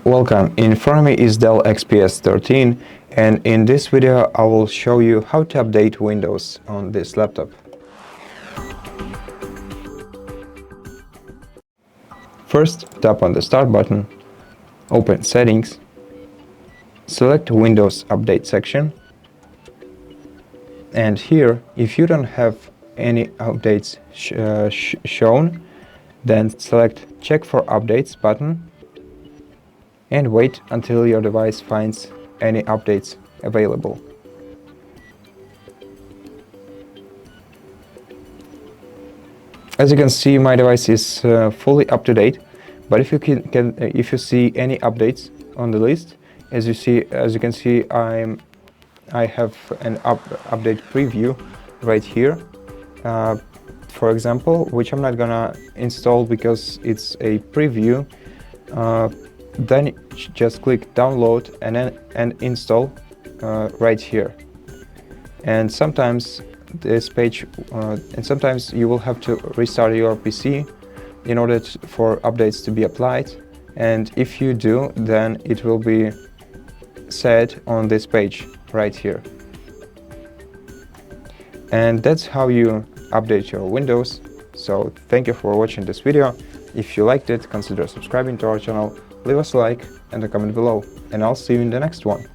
Welcome, in front of me is DELL XPS 13, and in this video I will show you how to update Windows on this laptop. First, tap on the Start button, open Settings, select Windows Update section, and here, if you don't have any updates shown, then select Check for Updates button and wait until your device finds any updates available. As you can see, my device is fully up to date, but if you see any updates on the list, as you can see, I have an update preview right here, for example, which I'm not gonna install because it's a preview. Then just click download and install right here. And sometimes this page, and sometimes you will have to restart your PC in order for updates to be applied. And if you do, then it will be set on this page right here. And that's how you update your Windows. So thank you for watching this video. If you liked it, consider subscribing to our channel, leave us a like and a comment below, and I'll see you in the next one.